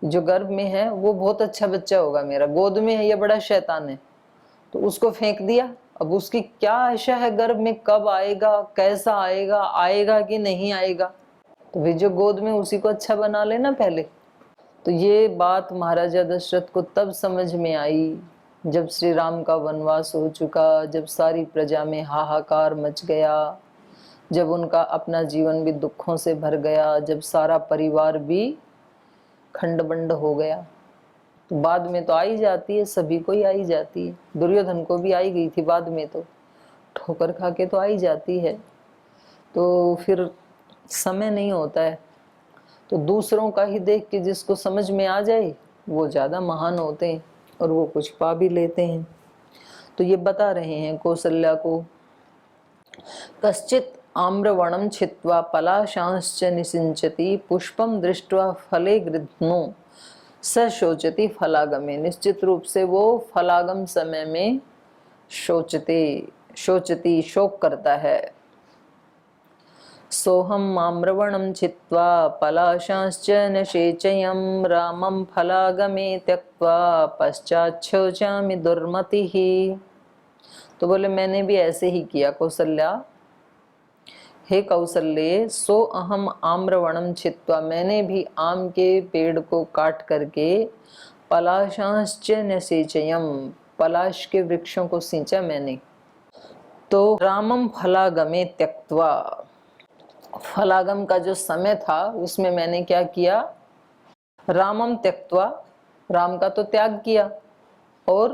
जो गर्भ में है वो बहुत अच्छा बच्चा होगा, मेरा गोद में है ये बड़ा शैतान है। तो उसको फेंक दिया। अब उसकी क्या आशा है गर्भ में, कब आएगा, कैसा आएगा, आएगा कि नहीं आएगा। तो वे जो गोद में उसी को अच्छा बना लेना पहले। तो ये बात महाराजा दशरथ को तब समझ में आई जब श्री राम का वनवास हो चुका, जब सारी प्रजा में हाहाकार मच गया, जब उनका अपना जीवन भी दुखों से भर गया, जब सारा परिवार भी खंड-बंड हो गया। तो बाद में तो आई जाती है, सभी को ही आई जाती है, दुर्योधन को भी आई गई थी बाद में, तो ठोकर खा के तो आई जाती है। तो फिर समय नहीं होता है। तो दूसरों का ही देख के जिसको समझ में आ जाए वो ज़्यादा महान होते हैं और वो कुछ पा भी लेते हैं। तो ये बता रहे हैं कौसल्या को, कश्चित आम्रवणं छित्त्वा पलाशांश्च निसिंचति पुष्पम दृष्ट्वा फले गृध्नो स शोचति फलागमे। निश्चित रूप से वो फलागम समय में शोचती शोक करता है। सोहम आम्रवणं छित्त्वा पलाशांश्च निषेचयं रामं फलागमे त्यक्त्वा पश्चात् शोचामि दुर्मतिः। तो बोले मैंने भी ऐसे ही किया कौसल्या, हे कौसल्ये, सो अहम आम्रवणम छित्त्वा, मैंने भी आम के पेड़ को काट करके पलाशांश्च निषेचयम्, पलाश के वृक्षों को सींचा मैंने। तो रामम फलागमे त्यक्त्वा, फलागम का जो समय था उसमें मैंने क्या किया, रामम त्यक्त्वा, राम का तो त्याग किया और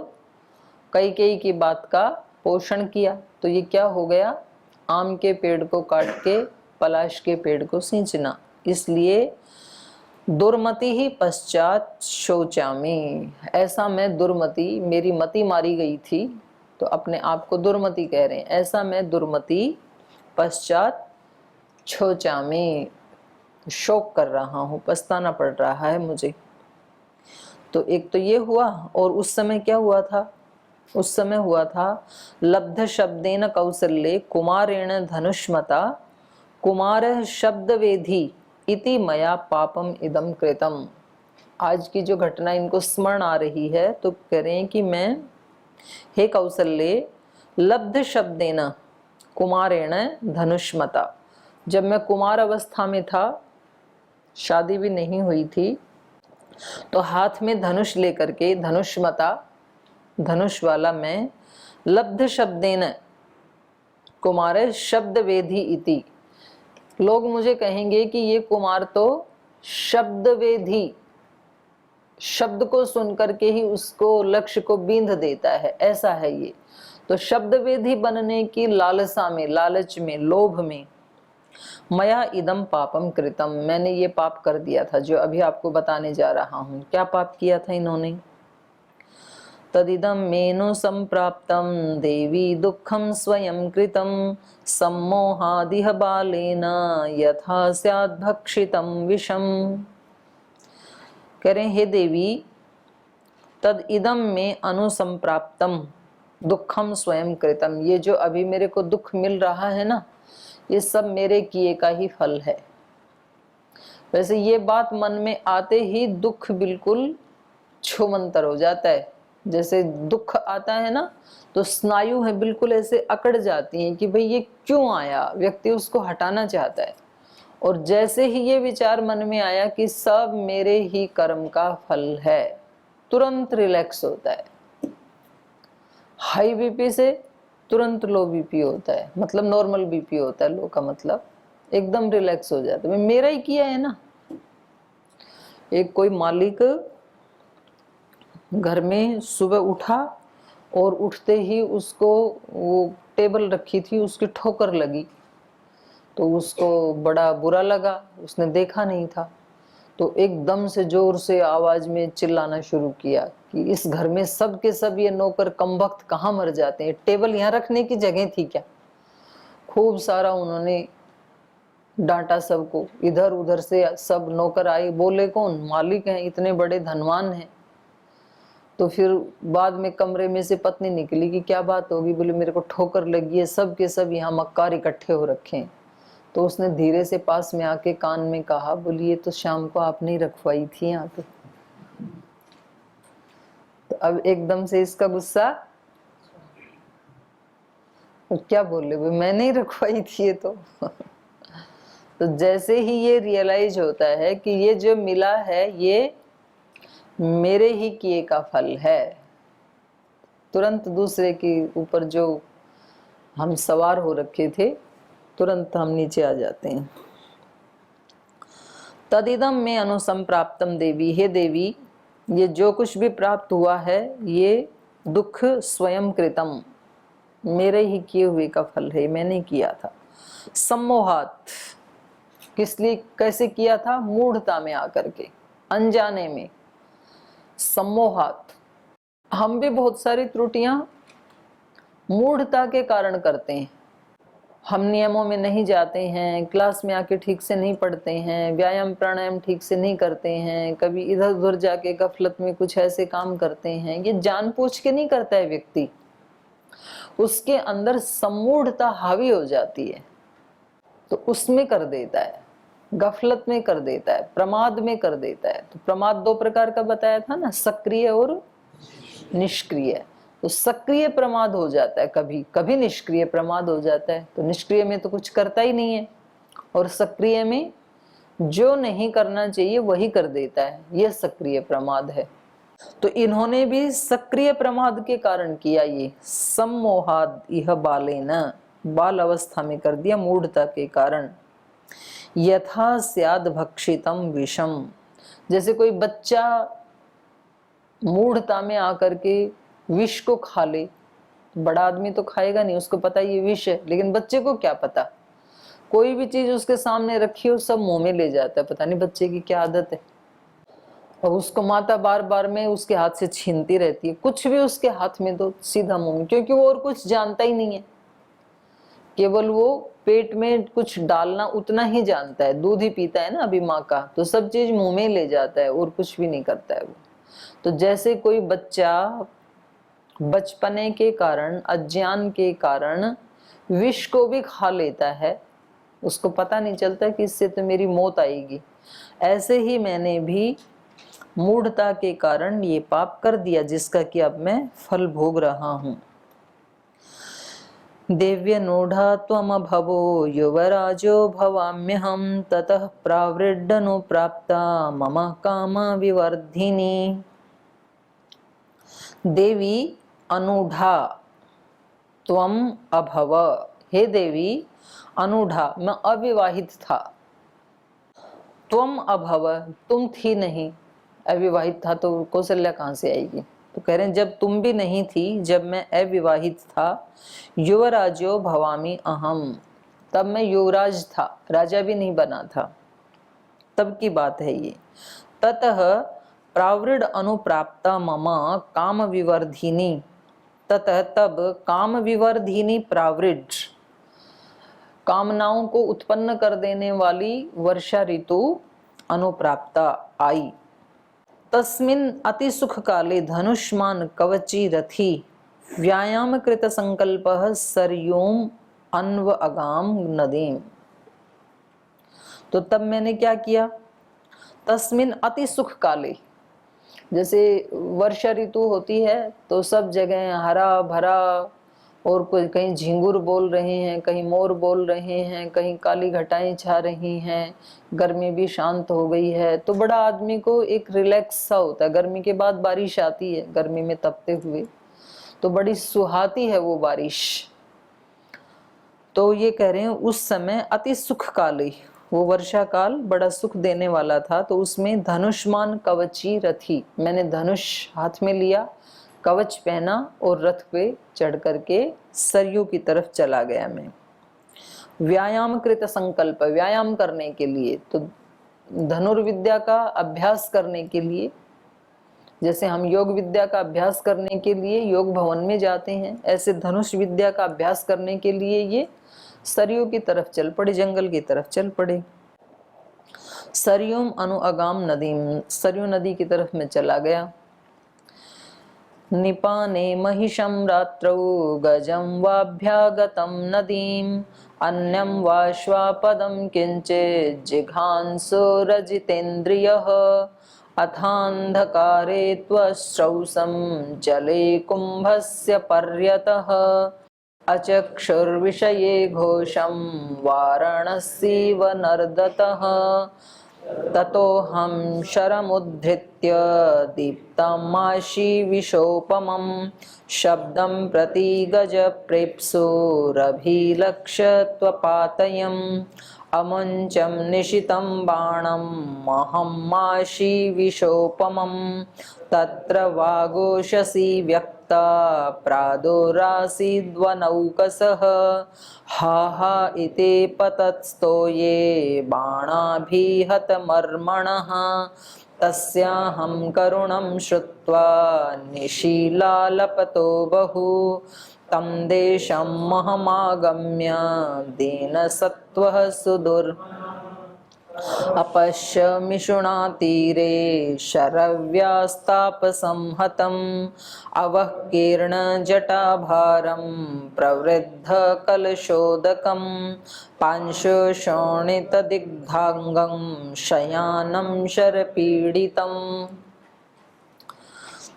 कैकेयी की बात का पोषण किया। तो ये क्या हो गया, आम के पेड़ को काट के पलाश के पेड़ को सींचना। इसलिए दुर्मति ही पश्चात शोचामी, ऐसा मैं दुर्मति, मेरी मति मारी गई थी तो अपने आप को दुर्मति कह रहे हैं, ऐसा मैं दुर्मति पश्चात शोचामी, शोक कर रहा हूँ, पछताना पड़ रहा है मुझे। तो एक तो ये हुआ, और उस समय क्या हुआ था, उस समय हुआ था लब्ध शब्देन कौसल्ये कुमारेण धनुष्मता कुमार शब्द वेधी इति मया पापम इदम कृतम। आज की जो घटना इनको स्मरण आ रही है तो कह रहे हैं कि मैं, हे कौसल्ये, लब्ध शब्देन कुमारेण धनुष्मता, जब मैं कुमार अवस्था में था, शादी भी नहीं हुई थी, तो हाथ में धनुष लेकर के, धनुष्मता धनुष वाला मैं, लब्ध शब्देन कुमार शब्द वेधी इति, लोग मुझे कहेंगे कि ये कुमार तो शब्द वेधी, शब्द को सुनकर के ही उसको लक्ष्य को बींध देता है, ऐसा है ये। तो शब्द वेधी बनने की लालसा में, लालच में, लोभ में, मया इदम पापम कृतम, मैंने ये पाप कर दिया था जो अभी आपको बताने जा रहा हूँ। क्या पाप किया था इन्होंने, तदिदं मेनु संप्राप्तं देवी दुःखं स्वयं कृतं सम्मोहादिह बालेन यथा स्यात् भक्षितं विषम। कह रहे हे देवी, तद इदम में अनुसंप्राप्तम दुखम स्वयं कृतम, ये जो अभी मेरे को दुख मिल रहा है ना, ये सब मेरे किए का ही फल है। वैसे ये बात मन में आते ही दुख बिल्कुल छूमंतर हो जाता है। जैसे दुख आता है ना तो स्नायु है बिल्कुल ऐसे अकड़ जाती हैं कि भाई ये क्यों आया, व्यक्ति उसको हटाना चाहता है। और जैसे ही ये विचार मन में आया कि सब मेरे ही कर्म का फल है, तुरंत रिलैक्स होता है। हाई बीपी से तुरंत लो बीपी होता है, मतलब नॉर्मल बीपी होता है लो का मतलब, एकदम रिलैक्स हो जाता है, मेरा ही किया है ना। एक कोई मालिक घर में सुबह उठा और उठते ही उसको वो टेबल रखी थी उसकी ठोकर लगी, तो उसको बड़ा बुरा लगा, उसने देखा नहीं था, तो एकदम से जोर से आवाज में चिल्लाना शुरू किया कि इस घर में सब के सब ये नौकर कमबख्त कहाँ मर जाते हैं, टेबल यहाँ रखने की जगह थी क्या। खूब सारा उन्होंने डांटा सबको, इधर उधर से सब नौकर आए, बोले कौन, मालिक हैं, इतने बड़े धनवान हैं। तो फिर बाद में कमरे में से पत्नी निकली कि क्या बात होगी, बोले मेरे को ठोकर लगी है, सब के सब यहाँ मक्कार इकट्ठे हो रखे हैं। तो उसने धीरे से पास में आके कान में कहा, बोली ये तो शाम को आपने ही रखवाई थी यहाँ पे। अब एकदम से इसका गुस्सा, क्या बोल रहे, मैं नहीं रखवाई थी ये तो। तो जैसे ही ये रियलाइज होता है कि ये जो मिला है ये मेरे ही किए का फल है, तुरंत दूसरे के ऊपर जो हम सवार हो रखे थे, तुरंत हम नीचे आ जाते हैं। तदिदम में अनुसंप्राप्तम देवी, हे देवी ये जो कुछ भी प्राप्त हुआ है ये दुख स्वयं कृतम, मेरे ही किए हुए का फल है, मैंने किया था। सम्मोहात, किस लिए कैसे किया था? मूढ़ता में आकर के, अनजाने में। सम्मोहात, हम भी बहुत सारी त्रुटियां मूढ़ता के कारण करते हैं। हम नियमों में नहीं जाते हैं, क्लास में आके ठीक से नहीं पढ़ते हैं, व्यायाम प्राणायाम ठीक से नहीं करते हैं, कभी इधर उधर जाके गफलत में कुछ ऐसे काम करते हैं। ये जानबूझ के नहीं करता है व्यक्ति, उसके अंदर सम्मूढ़ता हावी हो जाती है तो उसमें कर देता है, गफलत में कर देता है, प्रमाद में कर देता है। तो प्रमाद दो प्रकार का बताया था ना, सक्रिय और निष्क्रिय। तो सक्रिय प्रमाद हो जाता है, कभी कभी निष्क्रिय प्रमाद हो जाता है। तो निष्क्रिय में तो कुछ करता ही नहीं है, और सक्रिय में जो नहीं करना चाहिए वही कर देता है, यह सक्रिय प्रमाद है। तो इन्होंने भी सक्रिय प्रमाद के कारण किया ये। सम्मोहाद इह बालेन, बाल अवस्था में कर दिया मूढ़ता के कारण। यथा स्याद भक्षितम विषम, जैसे कोई बच्चा मूढ़ता में आकर के विष को खा ले। बड़ा आदमी तो खाएगा नहीं, उसको पता ये विष है, लेकिन बच्चे को क्या पता, कोई भी चीज उसके सामने रखी हो सब मुंह में ले जाता है, पता नहीं बच्चे की क्या आदत है। और उसको माता बार बार में उसके हाथ से छीनती रहती है, कुछ भी उसके हाथ में तो सीधा मुंह में, क्योंकि वो और कुछ जानता ही नहीं है, केवल वो पेट में कुछ डालना उतना ही जानता है। दूध ही पीता है ना अभी माँ का, तो सब चीज मुंह में ले जाता है और कुछ भी नहीं करता है वो। तो जैसे कोई बच्चा बचपने के कारण, अज्ञान के कारण विष को भी खा लेता है, उसको पता नहीं चलता कि इससे तो मेरी मौत आएगी, ऐसे ही मैंने भी मूढ़ता के कारण ये पाप कर दिया जिसका कि अब मैं फल भोग रहा हूं। देव्यनूढ़ा त्वमभवो युवराजो भवाम्यहं ततः प्रावृड्डनुप्राप्ता मम कामा विवर्धिनी। देवी अनूढ़ा त्वम अभव, हे देवी अनूढ़ा, मैं अविवाहित था। त्वम अभव, तुम थी नहीं, अविवाहित था तो कौशल्या कहाँ से आएगी? तो कह रहे हैं जब तुम भी नहीं थी, जब मैं अविवाहित था, युवराजो भवामी अहम, तब मैं युवराज था, राजा भी नहीं बना था, तब की बात है ये। ततः प्रावृड अनुप्राप्ता मम काम विवर्धिनी, ततः तब काम विवर्धिनी प्रावृड, कामनाओं को उत्पन्न कर देने वाली वर्षा ऋतु अनुप्राप्ता आई। तस्मिन् अति सुख काले धनुष्मान कवची रथी व्यायाम कृत संकल्पः सरयूम अन्व अगाम नदीम। तो तब मैंने क्या किया? तस्मिन् अति सुख काले, जैसे वर्षा ऋतु होती है तो सब जगह हरा भरा, और कोई कहीं झिंगुर बोल रहे हैं, कहीं मोर बोल रहे हैं, कहीं काली घटाएं छा रही हैं, गर्मी भी शांत हो गई है, तो बड़ा आदमी को एक रिलैक्स सा होता है। गर्मी के बाद बारिश आती है, गर्मी में तपते हुए, तो बड़ी सुहाती है वो बारिश। तो ये कह रहे हैं उस समय अति सुख काले, वो वर्षा काल बड़ा सुख देने वाला था। तो उसमें धनुष्मान कवची रथी, मैंने धनुष हाथ में लिया, कवच पहना और रथ पे चढ़ करके सरयू की तरफ चला गया मैं। व्यायाम कृत संकल्प, व्यायाम करने के लिए, तो धनुर्विद्या का अभ्यास करने के लिए, जैसे हम योग विद्या का अभ्यास करने के लिए योग भवन में जाते हैं, ऐसे धनुष विद्या का अभ्यास करने के लिए ये सरयू की तरफ चल पड़े, जंगल की तरफ चल पड़े। सरयूम अनु अगाम नदीम, सरयू नदी की तरफ मैं चला गया। निपाने महिषं रात्रौ गजं वाभ्यागतं नदीं अन्यं वा श्वापदं किञ्चित् जिघांसुरजितेन्द्रियः अथान्धकारे त्वश्रौसं जले कुम्भस्य पर्यतः अचक्षुर्विषये घोषं वाराणसीव नर्दतः ततोऽहं शरमुद्धृत्य दीप्तमाशीविशोपमं शब्दं प्रति गजप्रेप्सुरभिलक्ष्य त्वपातयम् अमुञ्चं निशितं बाणं महम्माशीविशोपमं तत्र वागोषसि व्यक्ता प्रादुरासीद्वनौकसः हा हा इति पतत्स्तो ये बाणाभिहतमर्मणः तस्याहं करुणं श्रुत्वा निशीलालपतो बहु तं देशं महमागम्य दीनसत्त्वः सुदुर् अपश्यमिषुणातीरे शरव्यास्तापसंहतम् अवकीर्णजटाभारं प्रवृद्धकलशोदकं पांशुशोणितदिग्धाङ्गं शयानं शरपीडितम्।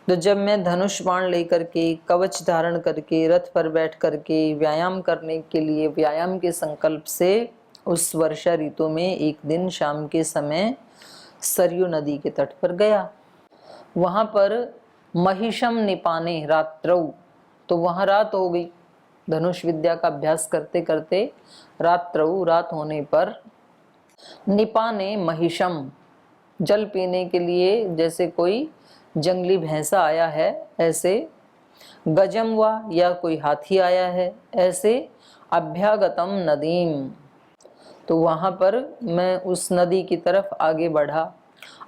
तो जब मैं धनुष बाण लेकर के कवच धारण करके रथ पर बैठ करके व्यायाम करने के लिए व्यायाम के संकल्प से उस वर्षा ऋतु में एक दिन शाम के समय सरयू नदी के तट पर गया। वहां पर महिषम निपाने रात्रौ, तो वहां रात हो गई। धनुष विद्या का अभ्यास करते करते रात्रौ, रात होने पर निपाने महिषम, जल पीने के लिए जैसे कोई जंगली भैंसा आया है ऐसे, गजम वा या कोई हाथी आया है ऐसे, अभ्यागतम नदीम, तो वहां पर मैं उस नदी की तरफ आगे बढ़ा।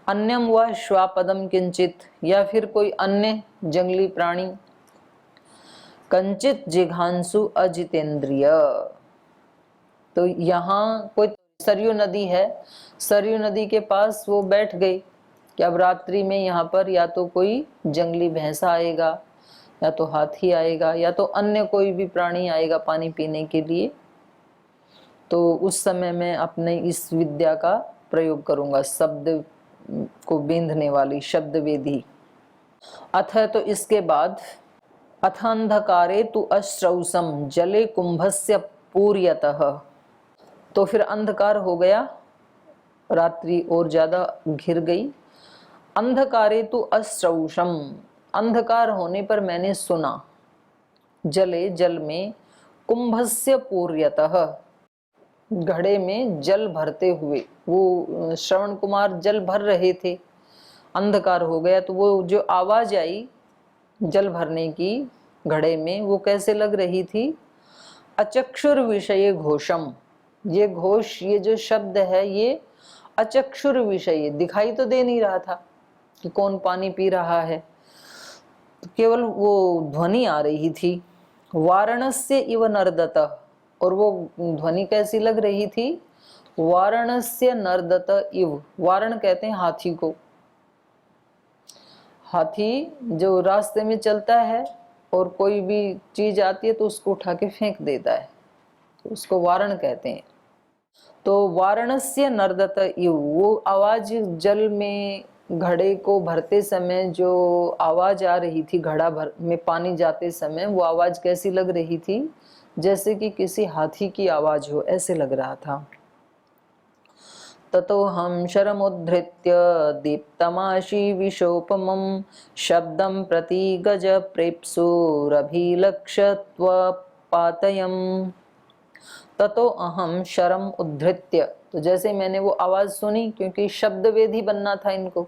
अन्यम व श्वापदम किंचित, या फिर कोई अन्य जंगली प्राणी। कंचित जिघांसु अजितेंद्रिय, तो यहाँ कोई सरयू नदी है, सरयू नदी के पास वो बैठ गई कि अब रात्रि में यहाँ पर या तो कोई जंगली भैंसा आएगा, या तो हाथी आएगा, या तो अन्य कोई भी प्राणी आएगा पानी पीने के लिए। तो उस समय मैं अपने इस विद्या का प्रयोग करूंगा, शब्द को बींधने वाली शब्द वेदी। अथ, तो इसके बाद अथ अंधकारे तु अश्रौसम जले कुंभस्य पूर्यतः, तो फिर अंधकार हो गया, रात्रि और ज्यादा घिर गई। अंधकारे तु अश्रौसम, अंधकार होने पर मैंने सुना, जले, जल में, कुंभस्य पूर्यतः, घड़े में जल भरते हुए, वो श्रवण कुमार जल भर रहे थे। अंधकार हो गया तो वो जो आवाज आई जल भरने की घड़े में, वो कैसे लग रही थी? अचक्षुर विषय घोषम, ये घोष, ये जो शब्द है ये अचक्षुर विषय, दिखाई तो दे नहीं रहा था कि कौन पानी पी रहा है, केवल वो ध्वनि आ रही थी। वाराणस्य इव नर्दत, और वो ध्वनि कैसी लग रही थी? वाराणस्य नर्दत इव, वारण कहते हैं हाथी को। हाथी जो रास्ते में चलता है और कोई भी चीज आती है तो उसको उठा के फेंक देता है, तो उसको वारण कहते हैं। तो वाराणस्य नर्दत इव, वो आवाज जल में घड़े को भरते समय जो आवाज आ रही थी, घड़ा भर में पानी जाते समय वो आवाज कैसी लग रही थी? जैसे कि किसी हाथी की आवाज हो, ऐसे लग रहा था। ततो हम शरमुद्धृत्य दीप्तमाशी विशोपमं शब्दं प्रति गज प्रेप्सुरभिलक्ष्य त्वपातयम्। ततो अहम शरम उद्धृत्य, तो जैसे मैंने वो आवाज सुनी, क्योंकि शब्द वेदी बनना था इनको,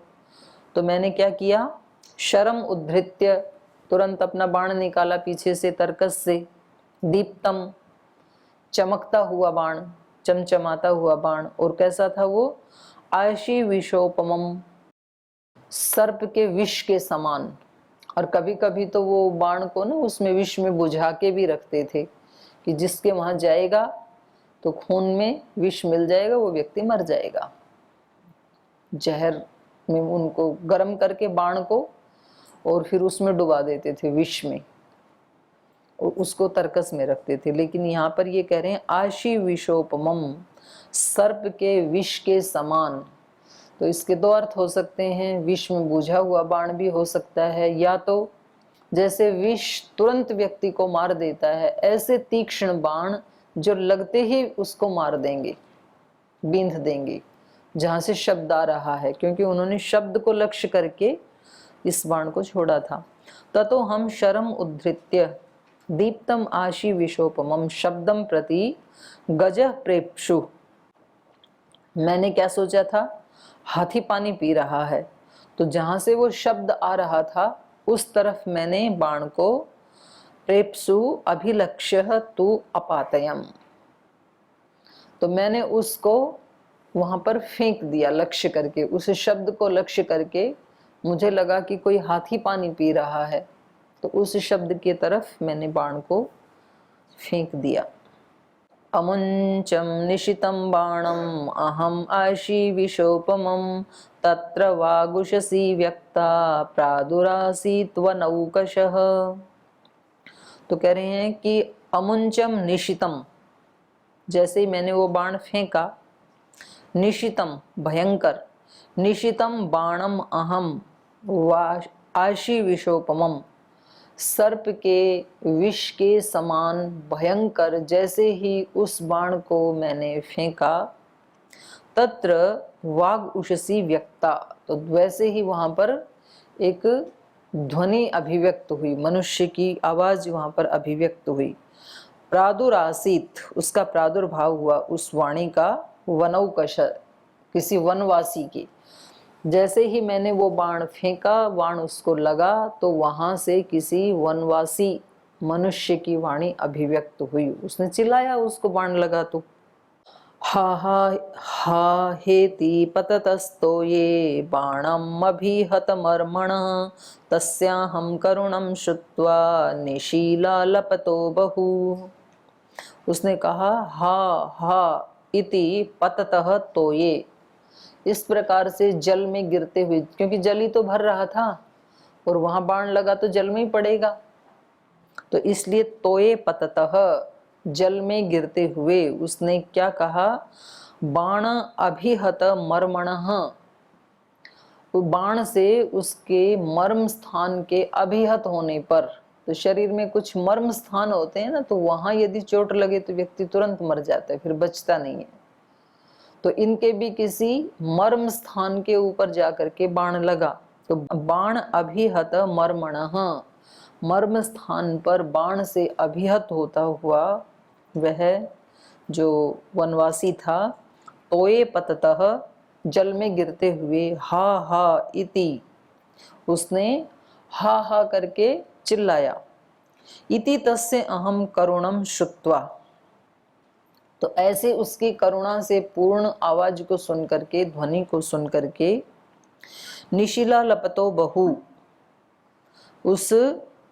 तो मैंने क्या किया? शरम उद्धृत्य, तुरंत अपना बाण निकाला पीछे से तर्कस से। दीप्तम, चमकता हुआ बाण, चमचमाता हुआ बाण, और कैसा था वो? आशी विशोपमम, सर्प के विष के समान। और कभी कभी तो वो बाण को ना उसमें विष में बुझा के भी रखते थे कि जिसके वहां जाएगा तो खून में विष मिल जाएगा, वो व्यक्ति मर जाएगा। जहर में उनको गर्म करके बाण को, और फिर उसमें डुबा देते थे विष में, उसको तर्कस में रखते थे। लेकिन यहाँ पर ये कह रहे हैं आशी विषोपमम, सर्प के विष के समान। तो इसके दो अर्थ हो सकते हैं, विष में बुझा हुआ बाण भी हो सकता है, या तो जैसे विष तुरंत व्यक्ति को मार देता है, ऐसे तीक्ष्ण बाण जो लगते ही उसको मार देंगे, बींध देंगे, जहां से शब्द आ रहा है, क्योंकि उन्होंने शब्द को लक्ष्य करके इस बाण को छोड़ा था। ततो हम शरम उद्धृत्य दीप्तम आशी विशोपमम शब्दम प्रति गजः प्रेप्सु। मैंने क्या सोचा था, हाथी पानी पी रहा है, तो जहां से वो शब्द आ रहा था उस तरफ मैंने बाण को प्रेप्सु अभिलक्ष्य तु अपातयम, तो मैंने उसको वहां पर फेंक दिया लक्ष्य करके, उस शब्द को लक्ष्य करके। मुझे लगा कि कोई हाथी पानी पी रहा है, तो उस शब्द की तरफ मैंने बाण को फेंक दिया। अमुंचम निशितम बाणम अहम आशी विशोपमम तत्र वागुषसी व्यक्ता प्रादुरासीत वनौकशः। तो कह रहे हैं कि अमुंचम निशितम, जैसे ही मैंने वो बाण फेंका, निशितम भयंकर, निशितम बाणम अहम आशी विशोपमम, सर्प के विष के समान भयंकर जैसे ही उस बाण को मैंने फेंका, तत्र वाग उषसी व्यक्ता, तो वैसे ही वहां पर एक ध्वनि अभिव्यक्त हुई, मनुष्य की आवाज वहां पर अभिव्यक्त हुई। प्रादुरासीत, उसका प्रादुर्भाव हुआ उस वाणी का, वनौकश, किसी वनवासी की। जैसे ही मैंने वो बाण फेंका, बाण उसको लगा, तो वहां से किसी वनवासी मनुष्य की वाणी अभिव्यक्त हुई। उसने चिल्लाया, उसको बाण लगा तो हा हा हा हेति पततस्तो ये बाणम अभिहत मर्मणः तस्याहं करुणं श्रुत्वा निशीला लपतो बहु। उसने कहा हा हा इति पततः तो ये, इस प्रकार से जल में गिरते हुए, क्योंकि जल ही तो भर रहा था और वहां बाण लगा तो जल में ही पड़ेगा, तो इसलिए तोये पततः, जल में गिरते हुए उसने क्या कहा, बाण अभिहत मर्मणः, बाण से उसके मर्म स्थान के अभिहत होने पर, तो शरीर में कुछ मर्म स्थान होते हैं ना, तो वहां यदि चोट लगे तो व्यक्ति तुरंत मर जाता है, फिर बचता नहीं है। तो इनके भी किसी मर्म स्थान के ऊपर जाकर के बाण लगा, तो बाण अभिहत मर्मणः, मर्म स्थान पर बाण से अभिहत होता हुआ वह जो वनवासी था, तोये पततः, जल में गिरते हुए, हा हा इति, उसने हा हा करके चिल्लाया। इति तस्य अहम करुणम श्रुत्वा, तो ऐसे उसकी करुणा से पूर्ण आवाज को सुन करके, ध्वनि को सुन करके, निशिला लपतो बहु, उस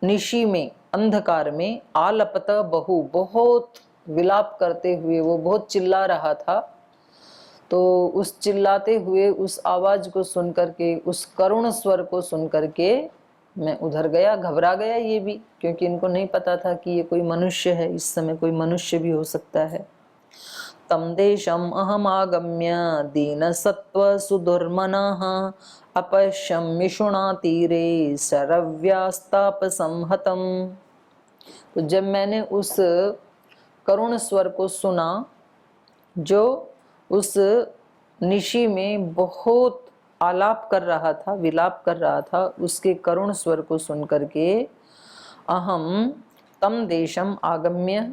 निशी में, अंधकार में, आलपत बहु, बहुत विलाप करते हुए वो बहुत चिल्ला रहा था। तो उस चिल्लाते हुए उस आवाज को सुन करके, उस करुण स्वर को सुन करके मैं उधर गया, घबरा गया ये भी, क्योंकि इनको नहीं पता था कि ये कोई मनुष्य है, इस समय कोई मनुष्य भी हो सकता है। तम देशम अहम आगम्य दीन सत्व सुदुर्मनः अपश्यम मिषुणा तीरे शरव्यास्ताप संहतम। तो जब मैंने उस करुण स्वर को सुना, जो उस निशी में बहुत आलाप कर रहा था, विलाप कर रहा था, उसके करुण स्वर को सुन करके, अहम तम देशम आगम्य,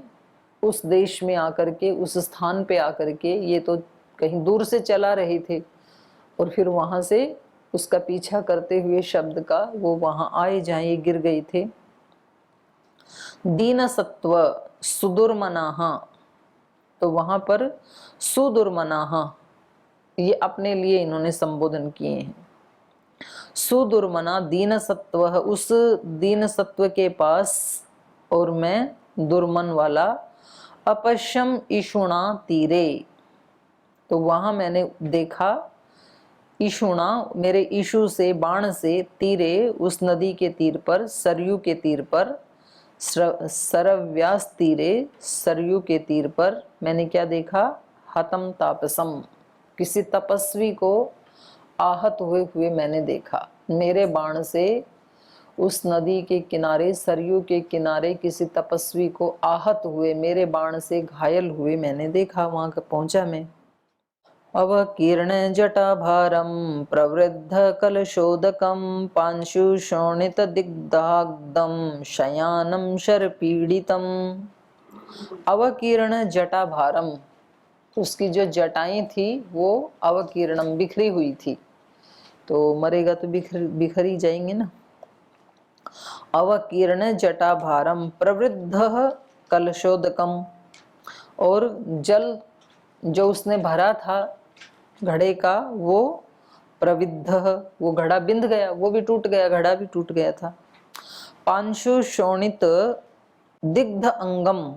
उस देश में आकर के, उस स्थान पे आकर के, ये तो कहीं दूर से चला रहे थे और फिर वहां से उसका पीछा करते हुए शब्द का वो वहां आए जहां ये गिर गए थे। दीन सत्व सुदुर्मनाः, तो वहां पर सुदुर्मनाः ये अपने लिए इन्होंने संबोधन किए हैं। सुदुर्मना दीन सत्व, उस दीन सत्व के पास और मैं दुर्मन वाला, अपश्यम इषुणा तीरे, तो वहां मैंने देखा, इषुणा मेरे इशु से, बाण से, तीरे उस नदी के तीर पर, सरयू के तीर पर, सरव्यास तीरे, सरयू के तीर पर मैंने क्या देखा? हतम तापसम, किसी तपस्वी को आहत हुए मैंने देखा। मेरे बाण से उस नदी के किनारे, सरयू के किनारे किसी तपस्वी को आहत हुए, मेरे बाण से घायल हुए मैंने देखा। वहां पहुंचा मैं। अवकीर्ण जटाभारम प्रवृद्ध कलशोदकम पांशु शोणित दिग्धाग्धम शयानम शरपीड़ितम। अवकीर्ण जटाभारम, उसकी जो जटाएं थी वो अवकीर्णम, बिखरी हुई थी। तो मरेगा तो बिखर ही जाएंगे ना। अवकीर्ण जटाभारम प्रवृद्ध कलशोदकम, और जल जो उसने भरा था घड़े का, वो प्रविद्ध, वो घड़ा बिंध गया, वो भी टूट गया, घड़ा भी टूट गया था। पांशु शोणित दिग्ध अंगम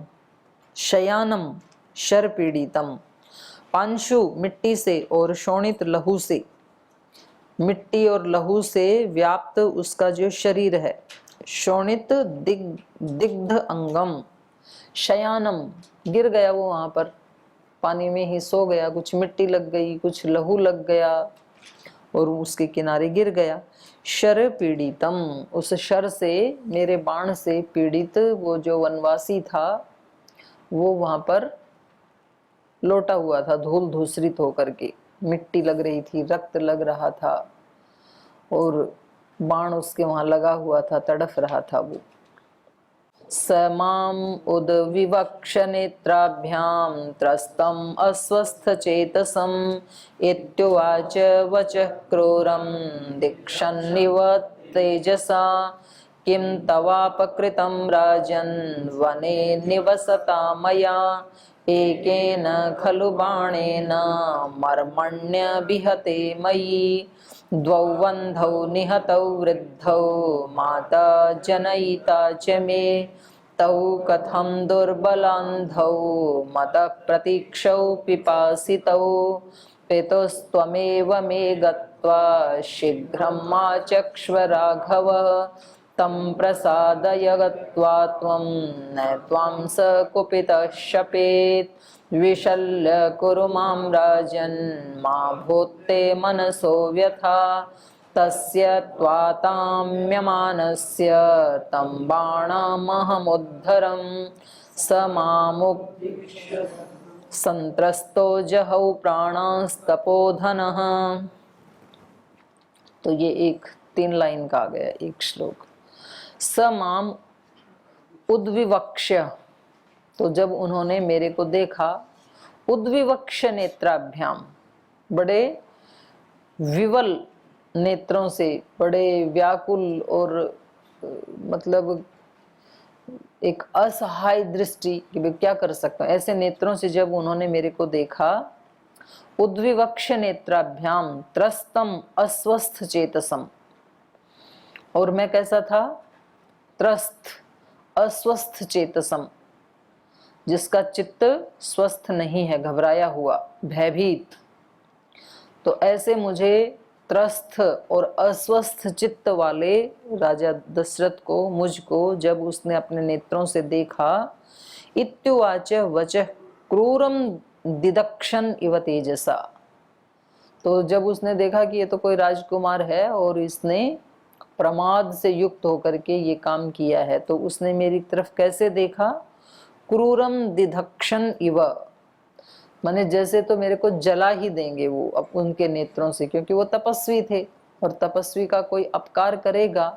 शयानम शर पीड़ितम। पांशु मिट्टी से और शोणित लहू से, मिट्टी और लहू से व्याप्त उसका जो शरीर है। शोणित दिग्ध अंगम शयानम, गिर गया वो वहां पर, पानी में ही सो गया, कुछ मिट्टी लग गई, कुछ लहू लग गया और उसके किनारे गिर गया। शर पीड़ितम, उस शर से, मेरे बाण से पीड़ित वो जो वनवासी था वो वहां पर लोटा हुआ था, धूल धूसरित होकर के, मिट्टी लग रही थी, रक्त लग रहा था और बाण उसके वहां लगा हुआ था, तड़फ रहा था वो। समाम उद्विवक्ष नेत्राभ्याम त्रस्तम अस्वस्थ चेतसम इत्युवाच वचः क्रूरम दीक्षन्निव तेजसा किं तवापकृतं राजन् वने निवसता मया एकेन खलु बाणेन मर्मण्य विहते मयि द्वौ वन्धौ निहतौ वृद्धौ माता जनयिता च मे तौ कथं दुर्बलान्धौ मतः प्रतीक्षौ पिपासितौ पितुस्त्वमेव मे गत्वा शीघ्रं आचक्ष्व राघव तं प्रसादय गत्वा त्वं न त्वां स कुपितः शपेत् विशल्य कुरु मां राजन् मा भूत्ते मनसो व्यथा तस्य त्वाताम्यमानस्य तं बाणमहमुद्धरं स मामुप संत्रस्तो जहौ प्राणास्तपोधनः। तो ये एक 3 लाइन का आ गया एक श्लोक। स माम उद्विवक्ष्य, तो जब उन्होंने मेरे को देखा, उद्विवक्ष नेत्राभ्याम, बड़े विवल नेत्रों से, बड़े व्याकुल और मतलब एक असहाय दृष्टि कि मैं क्या कर सकता हूँ, ऐसे नेत्रों से जब उन्होंने मेरे को देखा, उद्विवक्ष नेत्राभ्याम त्रस्तम अस्वस्थ चेतसम, और मैं कैसा था? त्रस्त, अस्वस्थ चेतसम, जिसका चित्त स्वस्थ नहीं है, घबराया हुआ, भयभीत। तो ऐसे मुझे त्रस्त और अस्वस्थ चित्त वाले राजा दशरथ को, मुझको जब उसने अपने नेत्रों से देखा, इत्युवाच वचः क्रूरम दिदक्षन इव तेजसा, तो जब उसने देखा कि ये तो कोई राजकुमार है और इसने प्रमाद से युक्त होकर के ये काम किया है, तो उसने मेरी तरफ कैसे देखा? क्रूरम दिदक्षन इव, माने जैसे तो मेरे को जला ही देंगे वो अब उनके नेत्रों से, क्योंकि वो तपस्वी थे और तपस्वी का कोई अपकार करेगा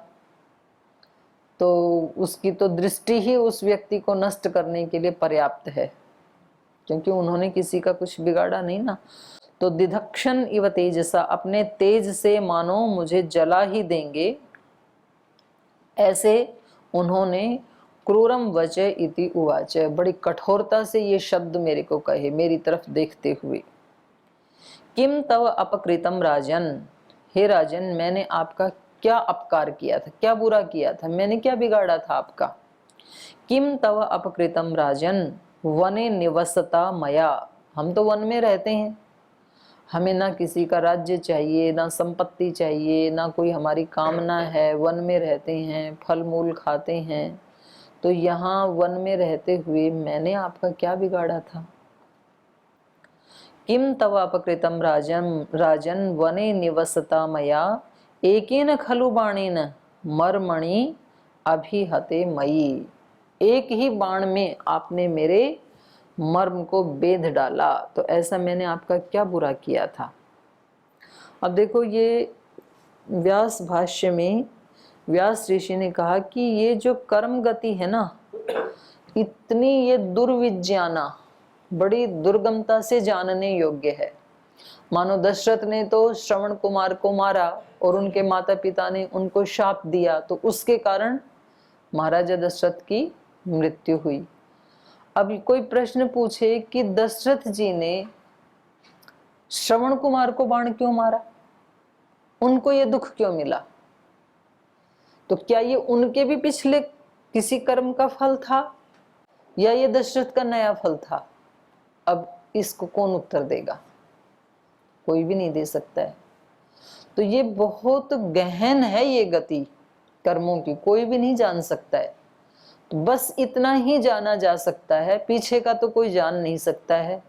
तो उसकी तो दृष्टि ही उस व्यक्ति को नष्ट करने के लिए पर्याप्त है, क्योंकि उन्होंने किसी का कुछ बिगाड़ा नहीं ना। तो दिदक्षन इव तेजसा, अपने तेज से मानो मुझे जला ही देंगे, ऐसे उन्होंने क्रूरम वचे इति उवाच, बड़ी कठोरता से ये शब्द मेरे को कहे मेरी तरफ देखते हुए। किम तव अपकृतम राजन, हे राजन मैंने आपका क्या अपकार किया था, क्या बुरा किया था, मैंने क्या बिगाड़ा था आपका? किम तव अपकृतम राजन वने निवसता मया, हम तो वन में रहते हैं, हमें ना किसी का राज्य चाहिए, ना संपत्ति चाहिए, ना कोई हमारी कामना है, वन में रहते हैं, फल मूल खाते हैं, तो यहाँ वन में रहते हुए मैंने आपका क्या बिगाड़ा था? किम तव अपकृतम राजन वने निवसता मया एकेन खलु बाणेन मर्मणि अभिहते मयि। एक ही बाण में आपने मेरे मर्म को बेध डाला, तो ऐसा मैंने आपका क्या बुरा किया था? अब देखो, ये व्यास भाष्य में व्यास ऋषि ने कहा कि ये जो कर्म गति है ना, इतनी ये दुर्विज्ञाना, बड़ी दुर्गमता से जानने योग्य है। मानो दशरथ ने तो श्रवण कुमार को मारा और उनके माता पिता ने उनको शाप दिया, तो उसके कारण महाराजा दशरथ की मृत्यु हुई। अब कोई प्रश्न पूछे कि दशरथ जी ने श्रवण कुमार को बाण क्यों मारा, उनको ये दुख क्यों मिला? तो क्या ये उनके भी पिछले किसी कर्म का फल था या ये दशरथ का नया फल था? अब इसको कौन उत्तर देगा? कोई भी नहीं दे सकता है। तो ये बहुत गहन है, ये गति कर्मों की कोई भी नहीं जान सकता है। तो बस इतना ही जाना जा सकता है, पीछे का तो कोई जान नहीं सकता है।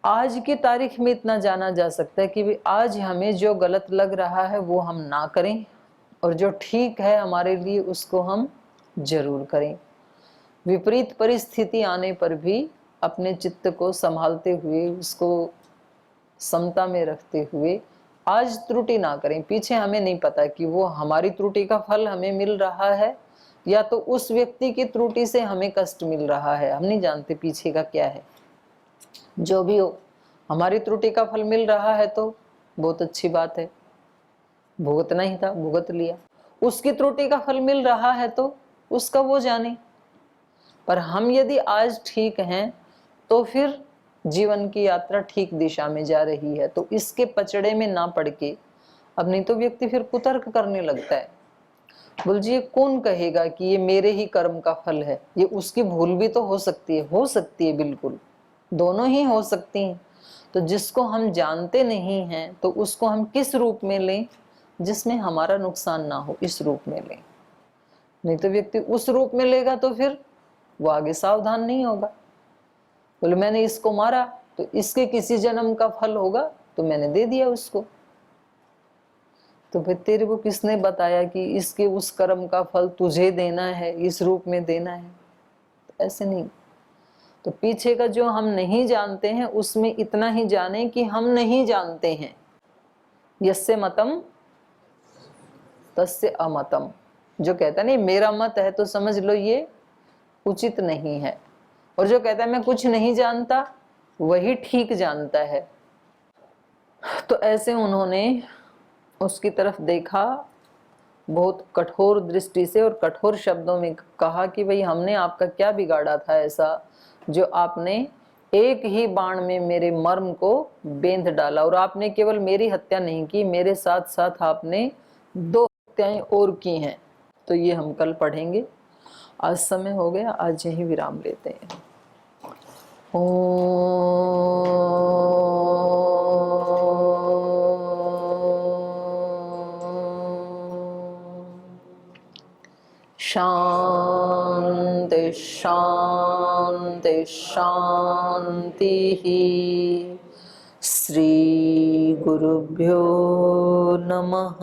आज की तारीख में इतना जाना जा सकता है कि भी आज हमें जो गलत लग रहा है वो हम ना करें, और जो ठीक है हमारे लिए उसको हम जरूर करें। विपरीत परिस्थिति आने पर भी अपने चित्त को संभालते हुए, उसको समता में रखते हुए आज त्रुटि ना करें। पीछे हमें नहीं पता कि वो हमारी त्रुटि का फल हमें मिल रहा है या तो उस व्यक्ति की त्रुटि से हमें कष्ट मिल रहा है, हम नहीं जानते पीछे का क्या है। जो भी हो, हमारी त्रुटि का फल मिल रहा है तो बहुत अच्छी बात है, भुगतना ही था, भुगत लिया। उसकी त्रुटि का फल मिल रहा है तो उसका वो जाने। पर हम यदि आज ठीक हैं तो फिर जीवन की यात्रा ठीक दिशा में जा रही है, तो इसके पचड़े में ना पड़ के, अब नहीं तो व्यक्ति फिर कुतर्क करने लगता है। बोल जी, ये कौन कहेगा कि ये मेरे ही कर्म का फल है? ये उसकी भूल भी तो हो सकती है, बिल्कुल दोनों ही हो सकती हैं। तो जिसको हम जानते नहीं हैं तो उसको हम किस रूप में लें जिसमें हमारा नुकसान ना हो, इस रूप में लें। नहीं तो व्यक्ति उस रूप में लेगा तो फिर वो आगे सावधान नहीं होगा। बोले मैंने इसको मारा तो इसके किसी जन्म का फल होगा, तो मैंने दे दिया उसको। तो फिर तेरे को किसने बताया कि इसके उस कर्म का फल तुझे देना है, इस रूप में देना है? तो ऐसे नहीं। तो पीछे का जो हम नहीं जानते हैं उसमें इतना ही जाने कि हम नहीं जानते हैं। यस्य मतम तस्य अमतम, जो कहता नहीं मेरा मत है तो समझ लो ये उचित नहीं है, और जो कहता है मैं कुछ नहीं जानता वही ठीक जानता है। तो ऐसे उन्होंने उसकी तरफ देखा, बहुत कठोर दृष्टि से और कठोर शब्दों में कहा कि भाई हमने आपका क्या बिगाड़ा था ऐसा जो आपने एक ही बाण में मेरे मर्म को बेंध डाला। और आपने केवल मेरी हत्या नहीं की, मेरे साथ साथ आपने 2 हत्याएं और की हैं। तो ये हम कल पढ़ेंगे। आज समय हो गया, आज यही विराम लेते हैं। शांति शांति शांति। श्री गुरुभ्यो नमः।